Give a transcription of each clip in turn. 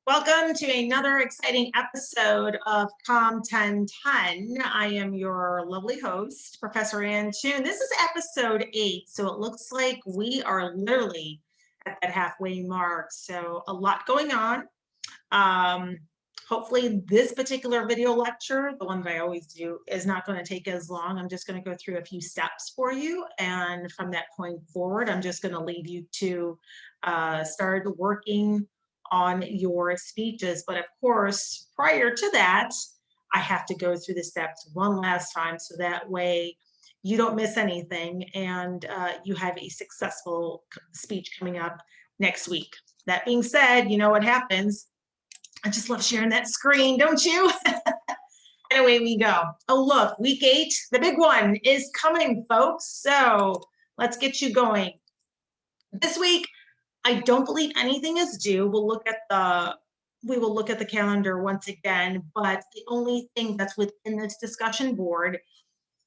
Welcome to another exciting episode of COM 1010. I am your lovely host, Professor Ann Toon. This is episode 8, so it looks like we are literally at that halfway mark. So a lot going on. Hopefully this particular video lecture, the one that I always do, is not going to take as long. I'm just going to go through a few steps for you. And from that point forward, I'm just going to lead you to start working on your speeches. But of course, prior to that, I have to go through the steps one last time so that way you don't miss anything and you have a successful speech coming up next week. That being said, you know what happens. I just love sharing that screen, don't you? And away we go. Oh, look, week 8, the big one is coming, folks. So let's get you going. This week, I don't believe anything is due. We will look at the calendar once again, but the only thing that's within this discussion board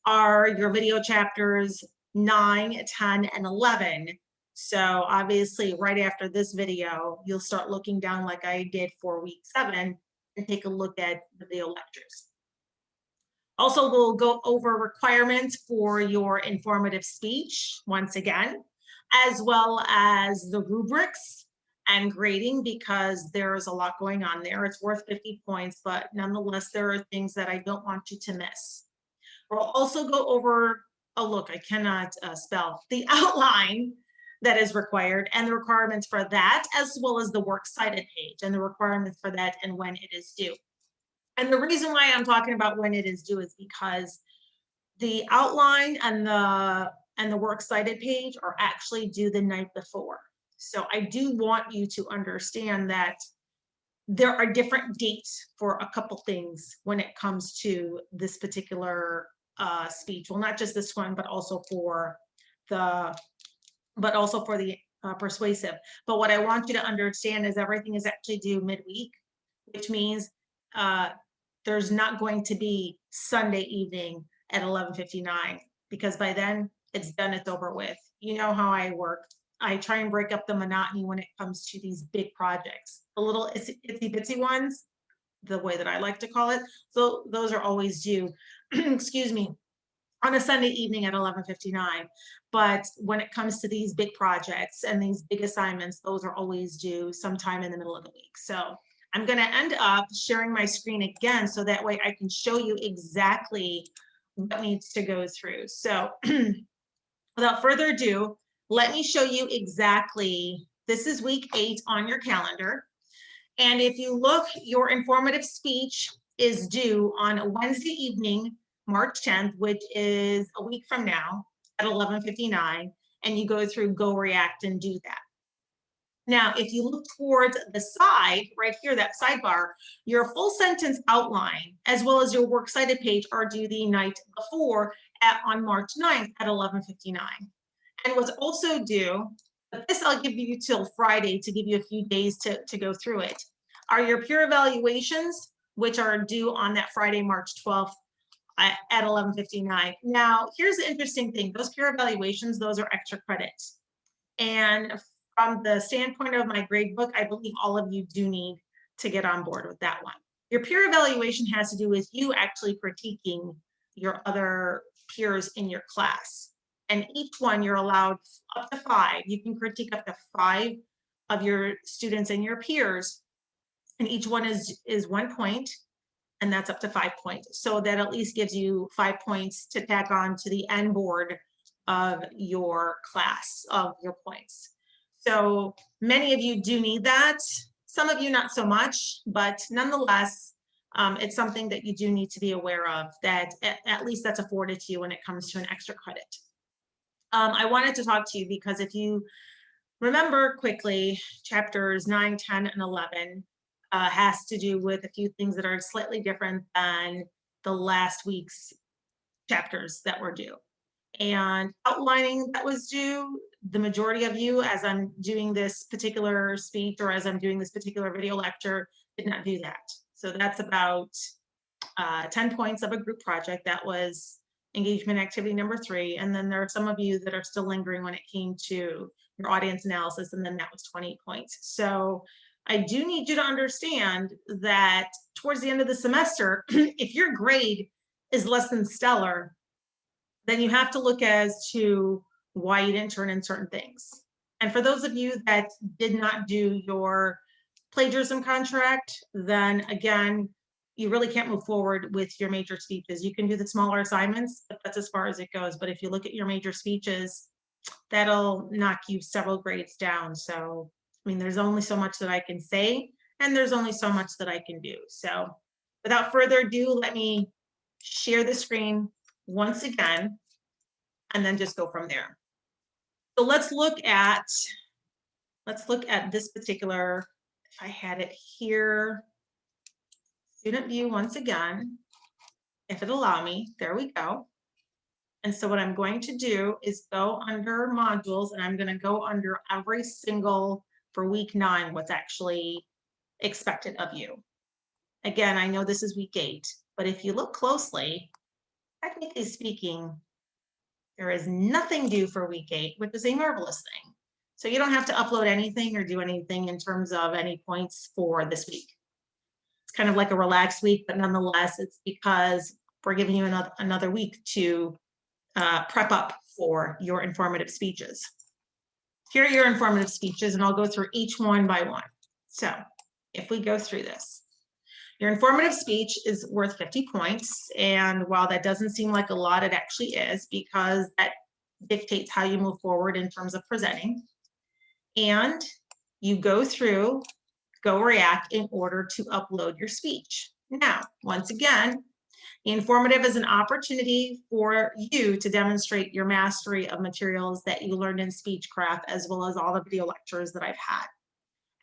are your video chapters 9, 10, and 11. So obviously right after this video, you'll start looking down like I did for week 7 and take a look at the video lectures. Also, we'll go over requirements for your informative speech once again, as well as the rubrics and grading, because there's a lot going on there. It's worth 50 points, but nonetheless, there are things that I don't want you to miss. We'll also go over, oh look, I cannot spell, the outline that is required and the requirements for that, as well as the works cited page and the requirements for that and when it is due. And the reason why I'm talking about when it is due is because the outline and the works cited page are actually due the night before. So I do want you to understand that there are different dates for a couple things when it comes to this particular speech. Well, not just this one, but also for the persuasive. But what I want you to understand is everything is actually due midweek, which means there's not going to be Sunday evening at 11:59, because by then it's done, it's over with. You know how I work. I try and break up the monotony when it comes to these big projects. The little itsy bitsy ones, the way that I like to call it. So those are always due, excuse me, on a Sunday evening at 11:59. But when it comes to these big projects and these big assignments, those are always due sometime in the middle of the week. So I'm going to end up sharing my screen again so that way I can show you exactly what needs to go through. So without further ado, let me show you exactly, this is week 8 on your calendar. And if you look, your informative speech is due on Wednesday evening, March 10th, which is a week from now at 11:59, and you go through Go React and do that. Now, if you look towards the side, right here, that sidebar, your full sentence outline, as well as your works cited page are due the night before on March 9th at 11:59. And what's also due, but this I'll give you till Friday to give you a few days to go through it, are your peer evaluations, which are due on that Friday, March 12th at 11:59. Now, here's the interesting thing. Those peer evaluations, those are extra credits. And from the standpoint of my grade book, I believe all of you do need to get on board with that one. Your peer evaluation has to do with you actually critiquing your other peers in your class. And each one you're allowed up to 5. You can critique up to 5 of your students and your peers. And each one is 1 point, and that's up to 5 points. So that at least gives you 5 points to tack on to the end board of your class, of your points. So many of you do need that. Some of you not so much, but nonetheless, it's something that you do need to be aware of, that at least that's afforded to you when it comes to an extra credit. I wanted to talk to you because if you remember quickly, chapters 9, 10, and 11 has to do with a few things that are slightly different than the last week's chapters that were due. And outlining that was due, the majority of you, as I'm doing this particular speech or as I'm doing this particular video lecture, did not do that. So that's about 10 points of a group project. That was engagement activity number 3. And then there are some of you that are still lingering when it came to your audience analysis, and then that was 20 points. So I do need you to understand that towards the end of the semester, if your grade is less than stellar, then you have to look as to why you didn't turn in certain things. And for those of you that did not do your plagiarism contract, then again, you really can't move forward with your major speeches. You can do the smaller assignments, but that's as far as it goes. But if you look at your major speeches, that'll knock you several grades down. So, I mean, there's only so much that I can say, and there's only so much that I can do. So without further ado, let me share the screen once again, and then just go from there. So let's look at this particular, if I had it here, student view once again, if it allow me, there we go. And so what I'm going to do is go under modules, and I'm going to go under every single for week 9, what's actually expected of you. Again, I know this is week 8, but if you look closely, technically speaking, there is nothing due for week 8, which is a marvelous thing. So you don't have to upload anything or do anything in terms of any points for this week. It's kind of like a relaxed week, but nonetheless, it's because we're giving you another week to prep up for your informative speeches. Here are your informative speeches, and I'll go through each one by one. So if we go through this, your informative speech is worth 50 points. And while that doesn't seem like a lot, it actually is, because that dictates how you move forward in terms of presenting. And you go through GoReact in order to upload your speech. Now, once again, the informative is an opportunity for you to demonstrate your mastery of materials that you learned in Speechcraft, as well as all the video lectures that I've had,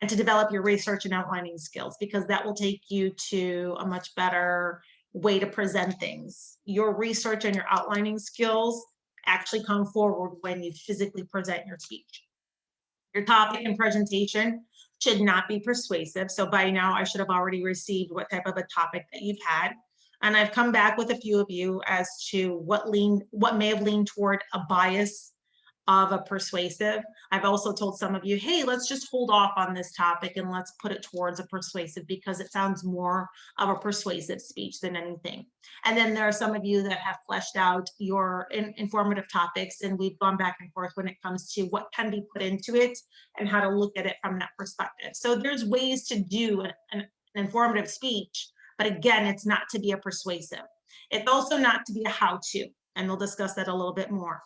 and to develop your research and outlining skills, because that will take you to a much better way to present things. Your research and your outlining skills actually come forward when you physically present your speech. Your topic and presentation should not be persuasive. So by now I should have already received what type of a topic that you've had. And I've come back with a few of you as to what may have leaned toward a bias of a persuasive. I've also told some of you, hey, let's just hold off on this topic and let's put it towards a persuasive, because it sounds more of a persuasive speech than anything. And then there are some of you that have fleshed out your informative topics, and we've gone back and forth when it comes to what can be put into it and how to look at it from that perspective. So there's ways to do an informative speech, but again, it's not to be a persuasive. It's also not to be a how-to, and we'll discuss that a little bit more.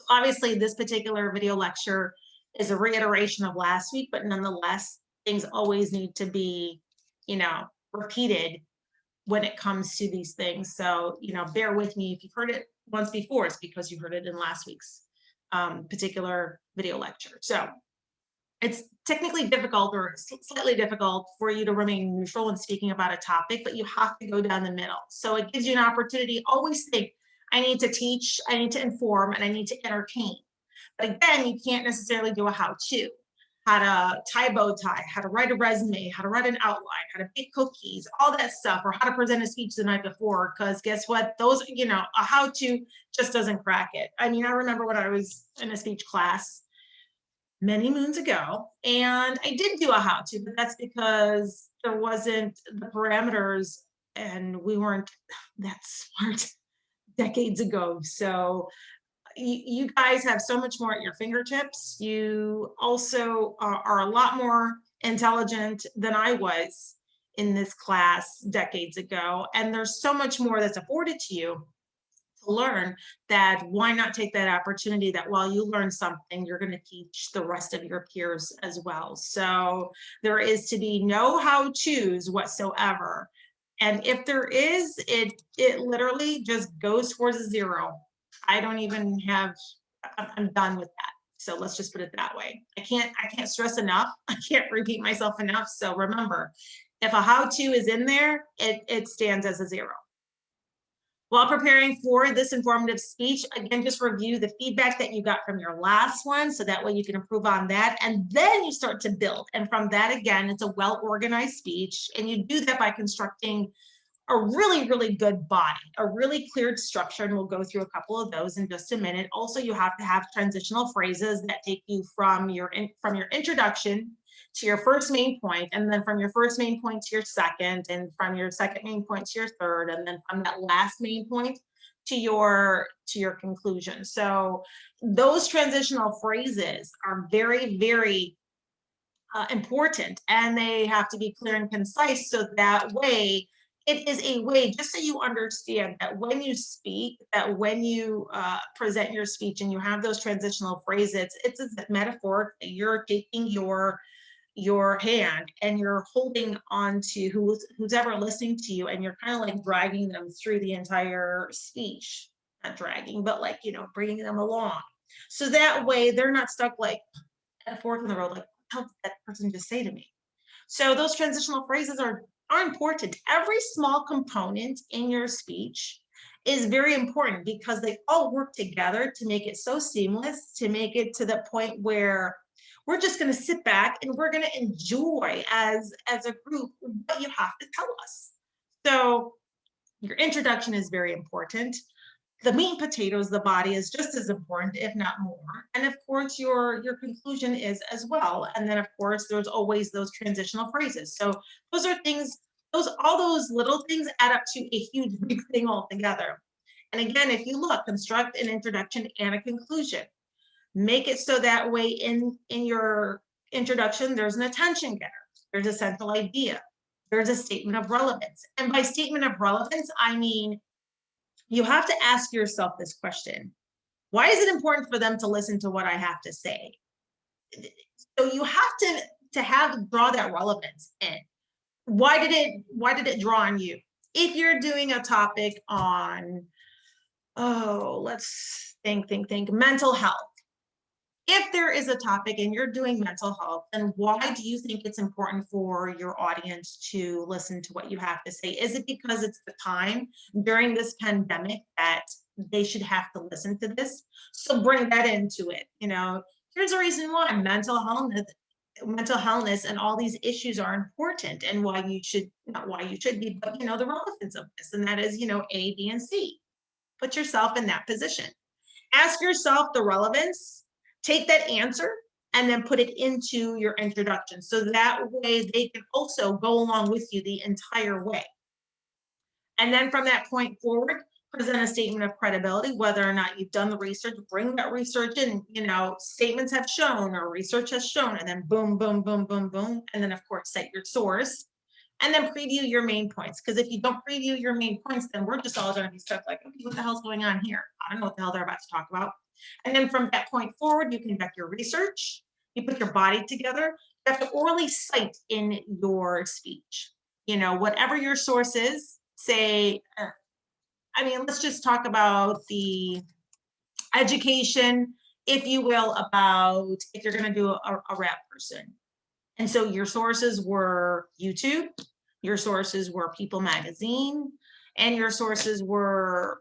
Obviously, this particular video lecture is a reiteration of last week, but nonetheless, things always need to be, repeated when it comes to these things. So, bear with me. If you've heard it once before, it's because you heard it in last week's particular video lecture. So it's technically difficult, or slightly difficult, for you to remain neutral when speaking about a topic, but you have to go down the middle. So it gives you an opportunity. Always think, I need to teach, I need to inform, and I need to entertain. But again, you can't necessarily do a how-to. How to tie a bow tie, how to write a resume, how to write an outline, how to bake cookies, all that stuff, or how to present a speech the night before. Because guess what? Those, a how-to just doesn't crack it. I mean, I remember when I was in a speech class many moons ago, and I did do a how-to, but that's because there wasn't the parameters and we weren't that smart decades ago. So you guys have so much more at your fingertips. You also are a lot more intelligent than I was in this class decades ago. And there's so much more that's afforded to you to learn, that why not take that opportunity that while you learn something, you're going to teach the rest of your peers as well. So there is to be no how-tos whatsoever. And if there is, it literally just goes towards a 0. I don't even have, I'm done with that. So let's just put it that way. I can't stress enough. I can't repeat myself enough. So remember, if a how-to is in there, it stands as a 0. While preparing for this informative speech, again, just review the feedback that you got from your last one, so that way you can improve on that. And then you start to build. And from that, again, it's a well-organized speech. And you do that by constructing a really, really good body, a really cleared structure. And we'll go through a couple of those in just a minute. Also, you have to have transitional phrases that take you from your introduction to your first main point, and then from your first main point to your second, and from your second main point to your third, and then from that last main point to your conclusion. So those transitional phrases are very, very important, and they have to be clear and concise, so that way it is a way, just so you understand, that when you speak, that when you present your speech and you have those transitional phrases, it's as if metaphorically you're taking your hand and you're holding on to who's ever listening to you, and you're kind of like dragging them through the entire speech. Not dragging, but like, bringing them along, so that way they're not stuck like at a fork in the road, like, what did that person just say to me? So those transitional phrases are important. Every small component in your speech is very important, because they all work together to make it so seamless, to make it to the point where we're just going to sit back and we're going to enjoy as a group what you have to tell us. So your introduction is very important. The meat and potatoes, the body, is just as important, if not more. And of course, your conclusion is as well. And then of course, there's always those transitional phrases. So those are things, all those little things add up to a huge big thing altogether. And again, if you look, construct an introduction and a conclusion. Make it so that way in your introduction, there's an attention getter, there's a central idea, there's a statement of relevance. And by statement of relevance, I mean, you have to ask yourself this question: why is it important for them to listen to what I have to say? So you have to draw that relevance in. Why did it draw on you? If you're doing a topic on, let's think, mental health. If there is a topic and you're doing mental health, then why do you think it's important for your audience to listen to what you have to say? Is it because it's the time during this pandemic that they should have to listen to this? So bring that into it. Here's a reason why mental health and all these issues are important, and why you should, not why you should be, but the relevance of this, and that is, A, B, and C. Put yourself in that position. Ask yourself the relevance. Take that answer and then put it into your introduction, so that way they can also go along with you the entire way. And then from that point forward, present a statement of credibility, whether or not you've done the research. Bring that research in, statements have shown or research has shown, and then boom, boom, boom, boom, boom. And then of course, cite your source, and then preview your main points. Because if you don't preview your main points, then we're just all going to be stuck like, okay, what the hell's going on here? I don't know what the hell they're about to talk about. And then from that point forward, you conduct your research, you put your body together. You have to orally cite in your speech, whatever your source is. Say, let's just talk about the education, if you will, about if you're going to do a rap person. And so your sources were YouTube, your sources were People Magazine, and your sources were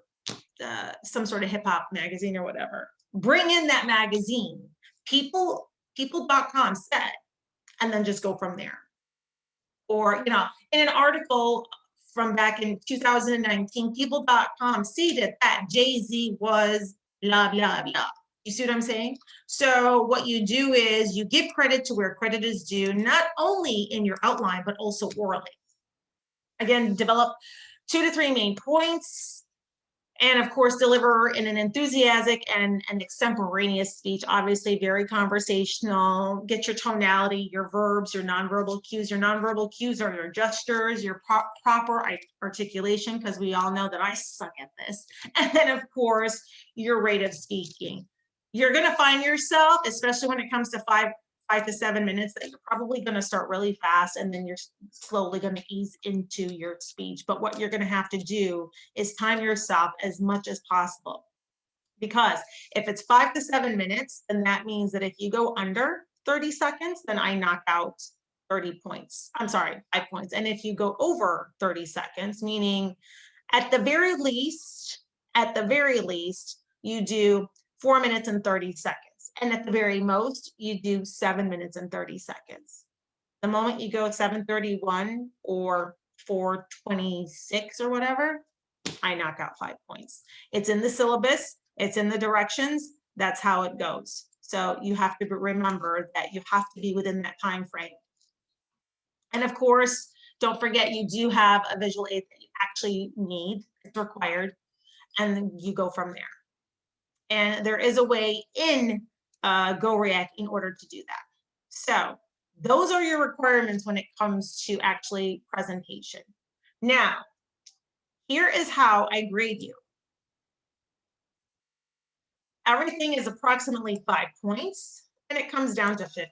some sort of hip hop magazine or whatever. Bring in that magazine, people.com said, and then just go from there. Or, in an article from back in 2019, people.com stated that Jay-Z was blah, blah, blah. You see what I'm saying? So what you do is you give credit to where credit is due, not only in your outline, but also orally. Again, develop 2 to 3 main points, and of course, deliver in an enthusiastic and extemporaneous speech, obviously very conversational. Get your tonality, your verbs, your nonverbal cues. Your nonverbal cues are your gestures, your proper articulation, because we all know that I suck at this. And then of course, your rate of speaking. You're going to find yourself, especially when it comes to 5 to 7 minutes, that you're probably going to start really fast, and then you're slowly going to ease into your speech. But what you're going to have to do is time yourself as much as possible, because if it's 5 to 7 minutes, then that means that if you go under 30 seconds, then I knock out 30 points. I'm sorry, 5 points. And if you go over 30 seconds, meaning at the very least, you do 4 minutes and 30 seconds. And at the very most, you do 7 minutes and 30 seconds. The moment you go 7:31 or 4:26 or whatever, I knock out 5 points. It's in the syllabus, it's in the directions, that's how it goes. So you have to remember that you have to be within that time frame. And of course, don't forget you do have a visual aid that you actually need, it's required, and then you go from there. And there is a way in GoReact in order to do that. So those are your requirements when it comes to actually presentation. Now, here is how I grade you. Everything is approximately 5 points, and it comes down to 50.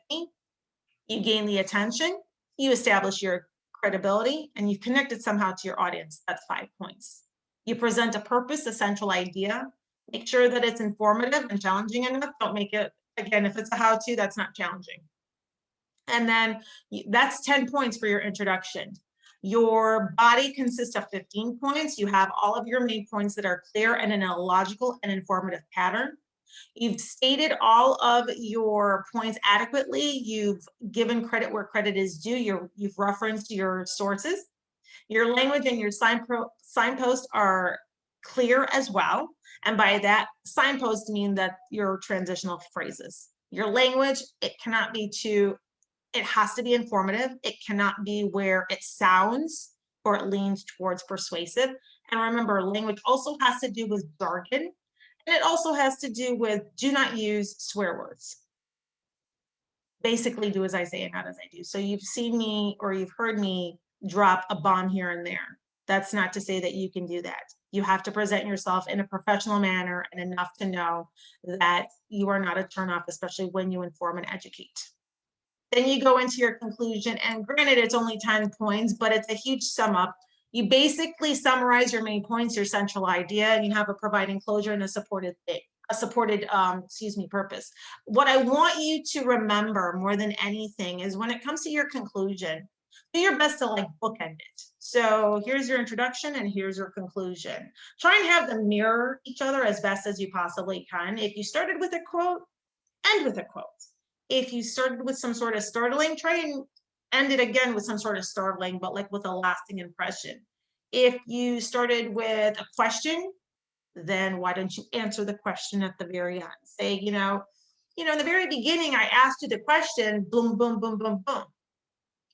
You gain the attention, you establish your credibility, and you've connected somehow to your audience. That's 5 points. You present a purpose, a central idea. Make sure that it's informative and challenging enough. Don't make it, again, if it's a how-to, that's not challenging. And then that's 10 points for your introduction. Your body consists of 15 points. You have all of your main points that are clear and in a logical and informative pattern. You've stated all of your points adequately. You've given credit where credit is due. You've referenced your sources. Your language and your signposts are clear as well. And by that, signposts mean that your transitional phrases. Your language, it cannot be too, it has to be informative. It cannot be where it sounds or it leans towards persuasive. And remember, language also has to do with jargon. And it also has to do with do not use swear words. Basically, do as I say and not as I do. So you've seen me or you've heard me drop a bomb here and there. That's not to say that you can do that. You have to present yourself in a professional manner and enough to know that you are not a turnoff, especially when you inform and educate. Then you go into your conclusion, and granted, it's only 10 points, but it's a huge sum up. You basically summarize your main points, your central idea, and you have a providing closure and a supported thing, a supported, purpose. What I want you to remember more than anything is when it comes to your conclusion, do your best to like bookend it. So here's your introduction and here's your conclusion. Try and have them mirror each other as best as you possibly can. If you started with a quote, end with a quote. If you started with some sort of startling, try and end it again with some sort of startling, but like with a lasting impression. If you started with a question, then why don't you answer the question at the very end? Say, in the very beginning, I asked you the question, boom, boom, boom, boom, boom.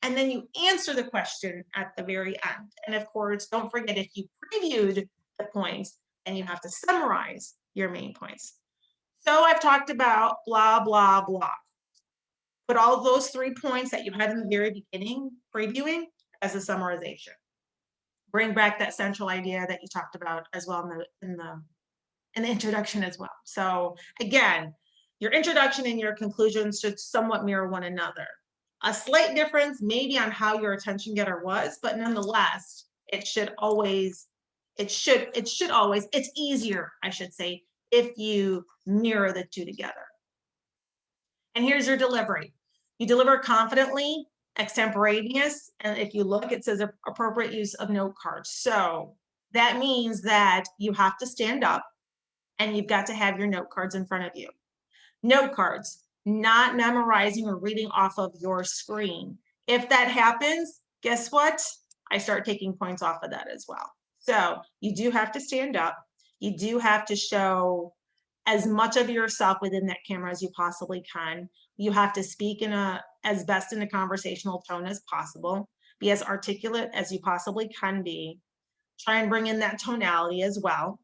And then you answer the question at the very end. And of course, don't forget if you previewed the points, and you have to summarize your main points. So I've talked about blah, blah, blah. Put all those 3 points that you had in the very beginning, previewing, as a summarization. Bring back that central idea that you talked about as well in the introduction as well. So again, your introduction and your conclusion should somewhat mirror one another. A slight difference maybe on how your attention getter was, but nonetheless, it's easier, I should say, if you mirror the two together. And here's your delivery. You deliver confidently, extemporaneous, and if you look, it says appropriate use of note cards. So that means that you have to stand up and you've got to have your note cards in front of you. Note cards, not memorizing or reading off of your screen. If that happens, guess what? I start taking points off of that as well. So you do have to stand up. You do have to show as much of yourself within that camera as you possibly can. You have to speak as best in a conversational tone as possible. Be as articulate as you possibly can be. Try and bring in that tonality as well.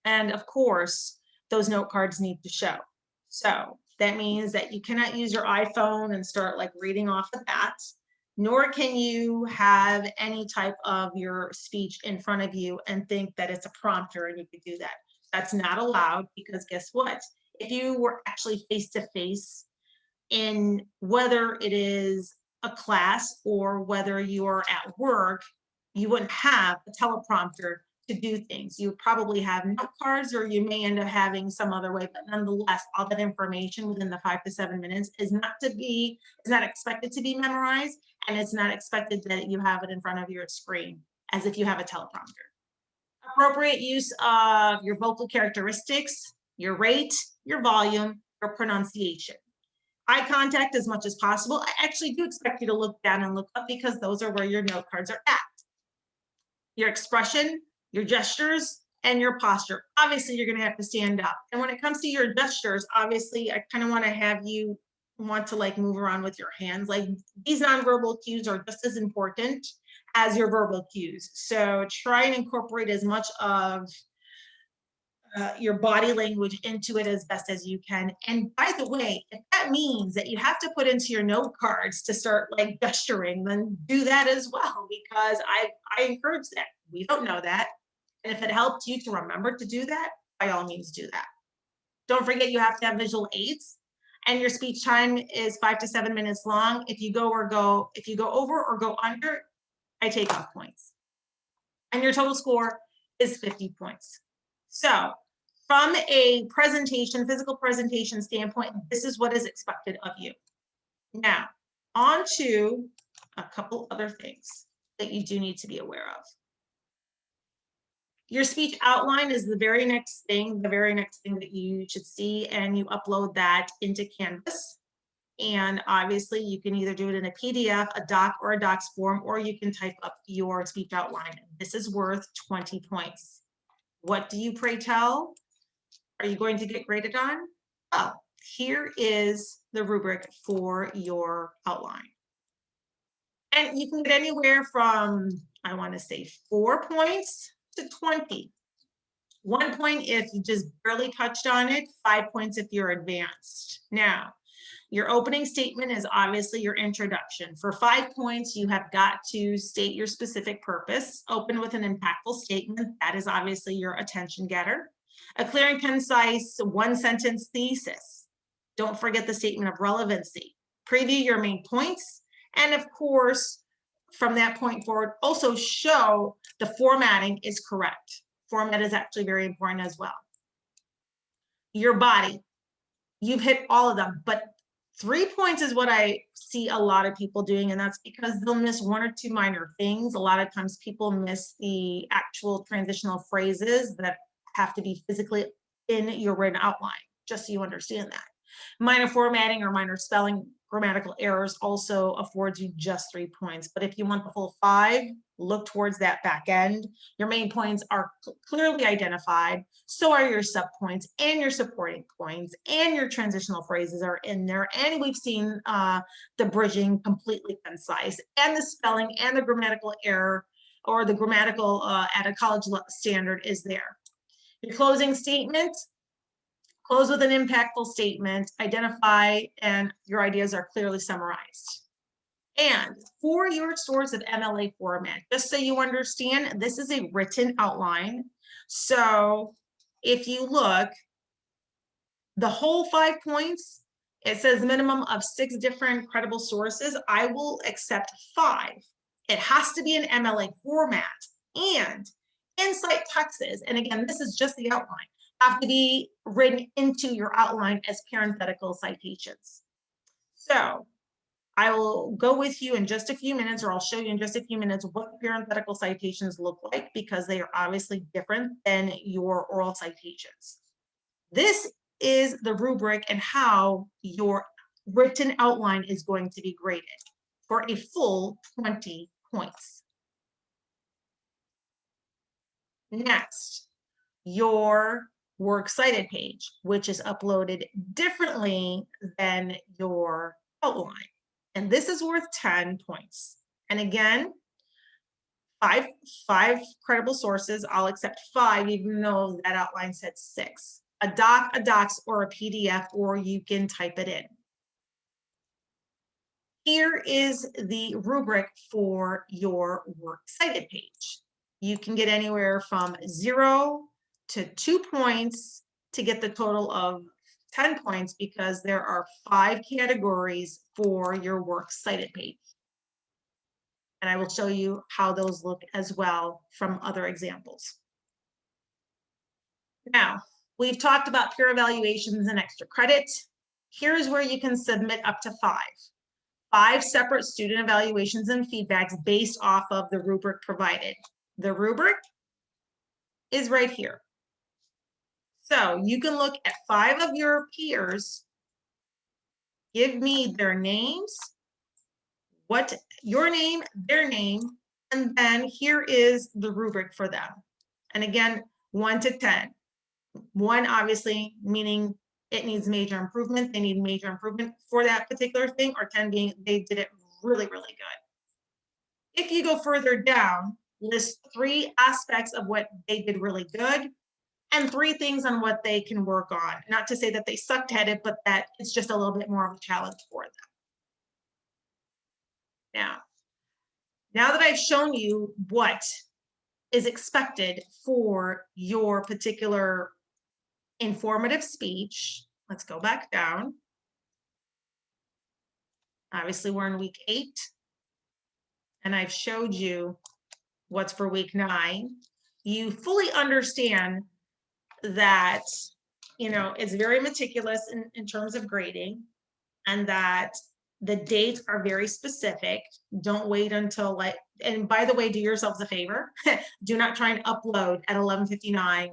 And of course, those note cards need to show. So that means that you cannot use your iPhone and start like reading off of that, nor can you have any type of your speech in front of you and think that it's a prompter and you could do that. That's not allowed, because guess what? If you were actually face-to-face in whether it is a class or whether you're at work, you wouldn't have a teleprompter to do things. You would probably have note cards, or you may end up having some other way, but nonetheless, all that information within the 5 to 7 minutes is not expected to be memorized, and it's not expected that you have it in front of your screen as if you have a teleprompter. Appropriate use of your vocal characteristics, your rate, your volume, your pronunciation. Eye contact as much as possible. I actually do expect you to look down and look up, because those are where your note cards are at. Your expression, your gestures, and your posture. Obviously, you're going to have to stand up. And when it comes to your gestures, obviously, I kind of want to have you want to like move around with your hands. Like these nonverbal cues are just as important as your verbal cues. So try and incorporate as much of your body language into it as best as you can. And by the way, if that means that you have to put into your note cards to start like gesturing, then do that as well, because I encourage that. We don't know that. And if it helped you to remember to do that, by all means do that. Don't forget you have to have visual aids, and your speech time is 5 to 7 minutes long. If you go over or go under, I take off points. And your total score is 50 points. So from a presentation, physical presentation standpoint, this is what is expected of you. Now, on to a couple other things that you do need to be aware of. Your speech outline is the very next thing that you should see, and you upload that into Canvas. And obviously you can either do it in a PDF, a doc, or a docs form, or you can type up your speech outline. This is worth 20 points. What do you, pray tell, are you going to get graded on? Well, here is the rubric for your outline. And you can get anywhere from, I want to say 4 points to 20. 1 point if you just barely touched on it, 5 points if you're advanced. Now, your opening statement is obviously your introduction. For 5 points, you have got to state your specific purpose. Open with an impactful statement. That is obviously your attention getter. A clear and concise 1-sentence thesis. Don't forget the statement of relevancy. Preview your main points. And of course, from that point forward, also show the formatting is correct. Format is actually very important as well. Your body. You've hit all of them, but 3 points is what I see a lot of people doing, and that's because they'll miss 1 or 2 minor things. A lot of times people miss the actual transitional phrases that have to be physically in your written outline, just so you understand that. Minor formatting or minor spelling, grammatical errors also affords you just 3 points. But if you want the full 5, look towards that back end. Your main points are clearly identified. So are your sub points and your supporting points, and your transitional phrases are in there. And we've seen the bridging completely concise, and the spelling and the grammatical error, or the grammatical at a college standard, is there. Your closing statement. Close with an impactful statement, identify, and your ideas are clearly summarized. And for your source of MLA format, just so you understand, this is a written outline. So if you look, the whole 5 points, it says minimum of 6 different credible sources. I will accept 5. It has to be an MLA format, and in-cite texts, and again, this is just the outline, have to be written into your outline as parenthetical citations. So I will go with you in just a few minutes, or I'll show you in just a few minutes what the parenthetical citations look like, because they are obviously different than your oral citations. This is the rubric and how your written outline is going to be graded for a full 20 points. Next, your works cited page, which is uploaded differently than your outline. And this is worth 10 points. And again, five credible sources. I'll accept 5, even though that outline said 6. A doc, a docs, or a PDF, or you can type it in. Here is the rubric for your works cited page. You can get anywhere from 0 to 2 points to get the total of 10 points, because there are 5 categories for your works cited page. And I will show you how those look as well from other examples. Now, we've talked about peer evaluations and extra credit. Here's where you can submit up to 5 separate student evaluations and feedbacks based off of the rubric provided. The rubric is right here. So you can look at 5 of your peers, give me their names, what your name, their name, and then here is the rubric for them. And again, 1 to 10. 1 obviously meaning it needs major improvement, they need major improvement for that particular thing, or 10 being they did it really, really good. If you go further down, list 3 aspects of what they did really good and 3 things on what they can work on. Not to say that they sucked at it, but that it's just a little bit more of a challenge for them. Now that I've shown you what is expected for your particular informative speech, let's go back down. Obviously, we're in week 8, and I've showed you what's for week 9. You fully understand that, you know, it's very meticulous in terms of grading, and that the dates are very specific. Don't wait until like, and by the way, do yourselves a favor. Do not try and upload at 11:59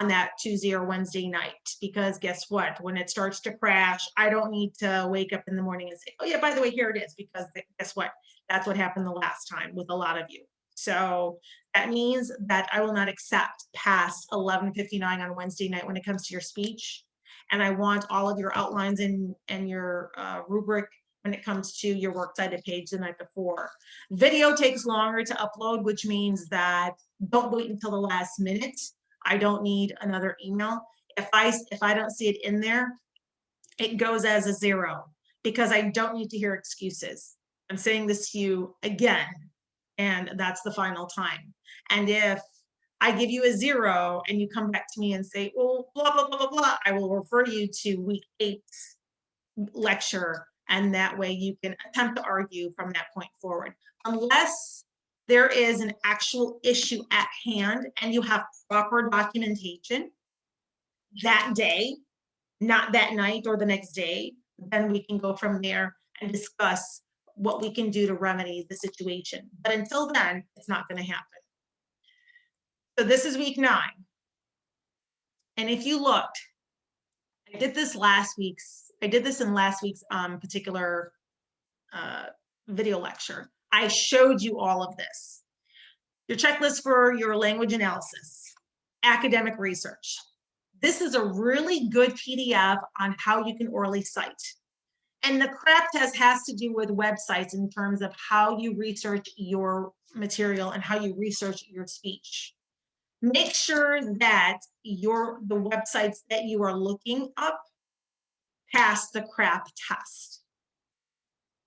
on that Tuesday or Wednesday night, because guess what? When it starts to crash, I don't need to wake up in the morning and say, oh yeah, by the way, here it is, because guess what? That's what happened the last time with a lot of you. So that means that I will not accept past 11:59 on Wednesday night when it comes to your speech. And I want all of your outlines and your rubric when it comes to your works cited page the night before. Video takes longer to upload, which means that don't wait until the last minute. I don't need another email. If I don't see it in there, it goes as a 0, because I don't need to hear excuses. I'm saying this to you again, and that's the final time. And if I give you a 0 and you come back to me and say, well, blah, blah, blah, blah, blah, I will refer you to week 8's lecture, and that way you can attempt to argue from that point forward. Unless there is an actual issue at hand and you have proper documentation that day, not that night or the next day, then we can go from there and discuss what we can do to remedy the situation. But until then, it's not going to happen. So this is week 9. And if you looked, I did this in last week's particular video lecture. I showed you all of this. Your checklist for your language analysis, academic research. This is a really good PDF on how you can orally cite. And the CRAP test has to do with websites in terms of how you research your material and how you research your speech. Make sure that the websites that you are looking up pass the CRAP test.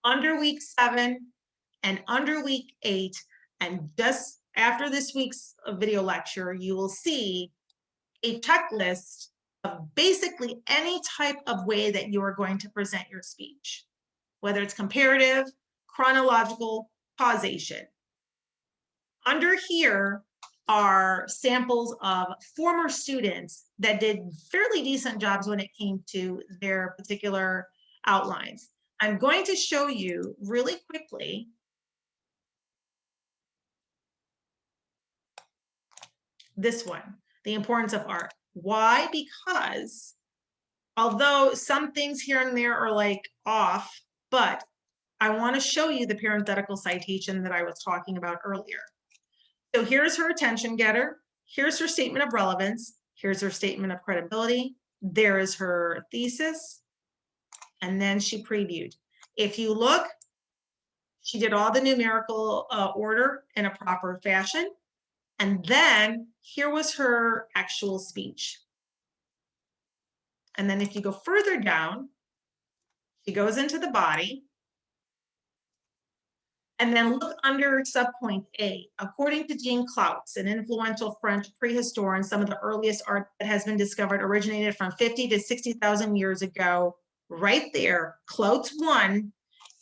Under week 7 and under week 8, and just after this week's video lecture, you will see a checklist of basically any type of way that you are going to present your speech, whether it's comparative, chronological, causation. Under here are samples of former students that did fairly decent jobs when it came to their particular outlines. I'm going to show you really quickly this one, the importance of art. Why? Because although some things here and there are like off, but I want to show you the parenthetical citation that I was talking about earlier. So here's her attention getter. Here's her statement of relevance. Here's her statement of credibility. There is her thesis. And then she previewed. If you look, she did all the numerical order in a proper fashion. And then here was her actual speech. And then if you go further down, she goes into the body. And then look under subpoint A. According to Jean Cloutz, an influential French prehistorian, some of the earliest art that has been discovered originated from 50 to 60,000 years ago. Right there, Cloutz 1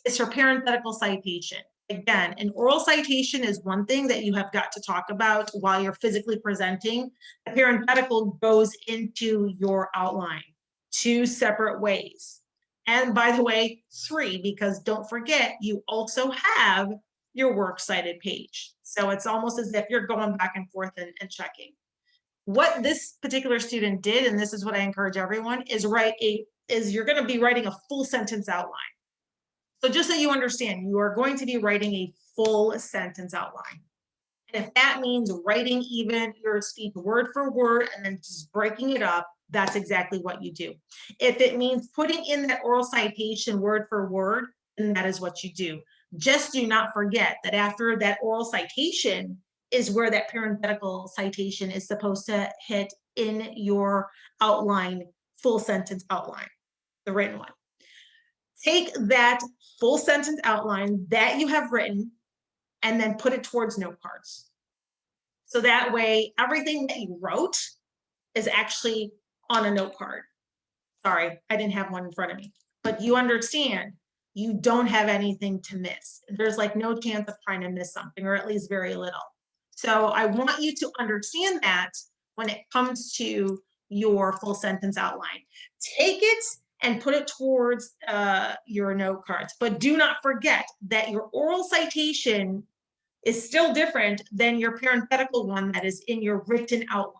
is her parenthetical citation. Again, an oral citation is one thing that you have got to talk about while you're physically presenting. The parenthetical goes into your outline, 2 separate ways. And by the way, 3, because don't forget, you also have your works cited page. So it's almost as if you're going back and forth and checking. What this particular student did, and this is what I encourage everyone, is you're going to be writing a full sentence outline. So just so you understand, you are going to be writing a full sentence outline. And if that means writing even your speech word for word and then just breaking it up, that's exactly what you do. If it means putting in that oral citation word for word, then that is what you do. Just do not forget that after that oral citation is where that parenthetical citation is supposed to hit in your outline, full sentence outline, the written one. Take that full sentence outline that you have written and then put it towards note cards. So that way, everything that you wrote is actually on a note card. Sorry, I didn't have one in front of me, but you understand you don't have anything to miss. There's like no chance of trying to miss something, or at least very little. So I want you to understand that when it comes to your full sentence outline. Take it and put it towards your note cards, but do not forget that your oral citation is still different than your parenthetical one that is in your written outline.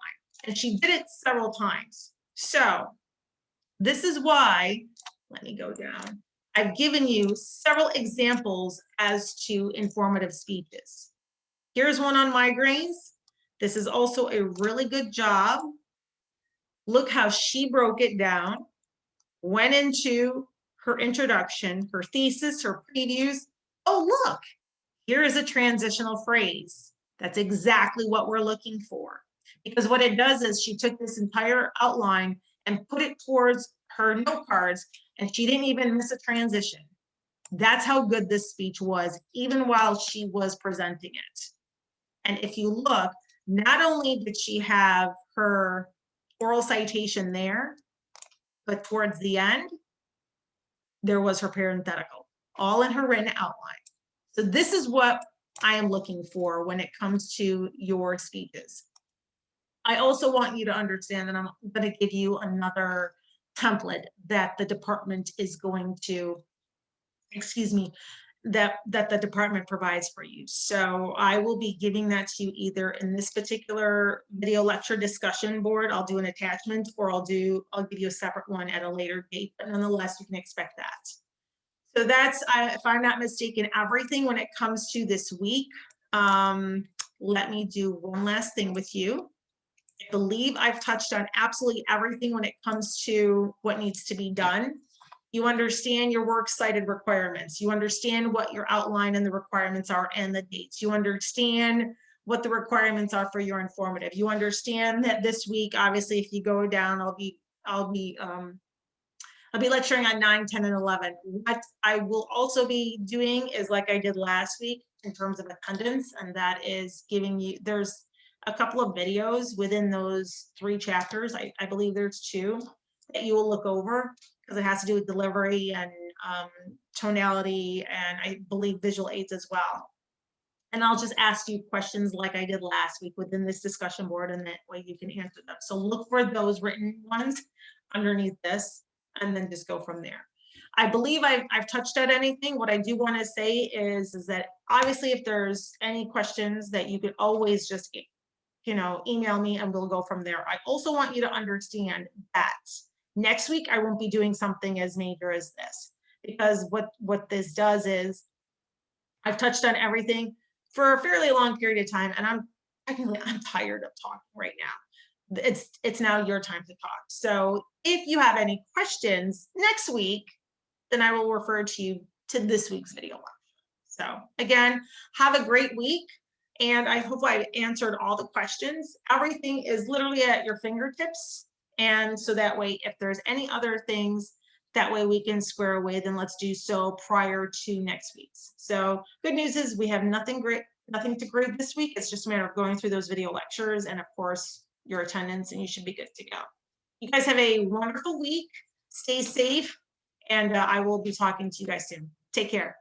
And she did it several times. So this is why, let me go down. I've given you several examples as to informative speeches. Here's one on migraines. This is also a really good job. Look how she broke it down, went into her introduction, her thesis, her previews. Oh, look, here is a transitional phrase. That's exactly what we're looking for. Because what it does is she took this entire outline and put it towards her note cards, and she didn't even miss a transition. That's how good this speech was, even while she was presenting it. And if you look, not only did she have her oral citation there, but towards the end, there was her parenthetical, all in her written outline. So this is what I am looking for when it comes to your speeches. I also want you to understand that I'm going to give you another template that the department is going to, that the department provides for you. So I will be giving that to you either in this particular video lecture discussion board. I'll do an attachment, or I'll give you a separate one at a later date, but nonetheless, you can expect that. So that's, if I'm not mistaken, everything when it comes to this week. Let me do one last thing with you. I believe I've touched on absolutely everything when it comes to what needs to be done. You understand your works cited requirements. You understand what your outline and the requirements are and the dates. You understand what the requirements are for your informative. You understand that this week, obviously, if you go down, I'll be lecturing on 9, 10, and 11. What I will also be doing is like I did last week in terms of attendance, and that is giving you, there's a couple of videos within those 3 chapters. I believe there's 2 that you will look over because it has to do with delivery and tonality, and I believe visual aids as well. And I'll just ask you questions like I did last week within this discussion board, and that way you can answer them. So look for those written ones underneath this, and then just go from there. I believe I've touched on anything. What I do want to say is that obviously if there's any questions that you could always just, email me and we'll go from there. I also want you to understand that next week I won't be doing something as major as this, because what this does is I've touched on everything for a fairly long period of time, and I'm tired of talking right now. It's now your time to talk. So if you have any questions next week, then I will refer to you to this week's video lecture. So again, have a great week, and I hope I answered all the questions. Everything is literally at your fingertips, and so that way, if there's any other things, that way we can square away, then let's do so prior to next week's. So good news is we have nothing to grade this week. It's just a matter of going through those video lectures and of course your attendance, and you should be good to go. You guys have a wonderful week. Stay safe, and I will be talking to you guys soon. Take care.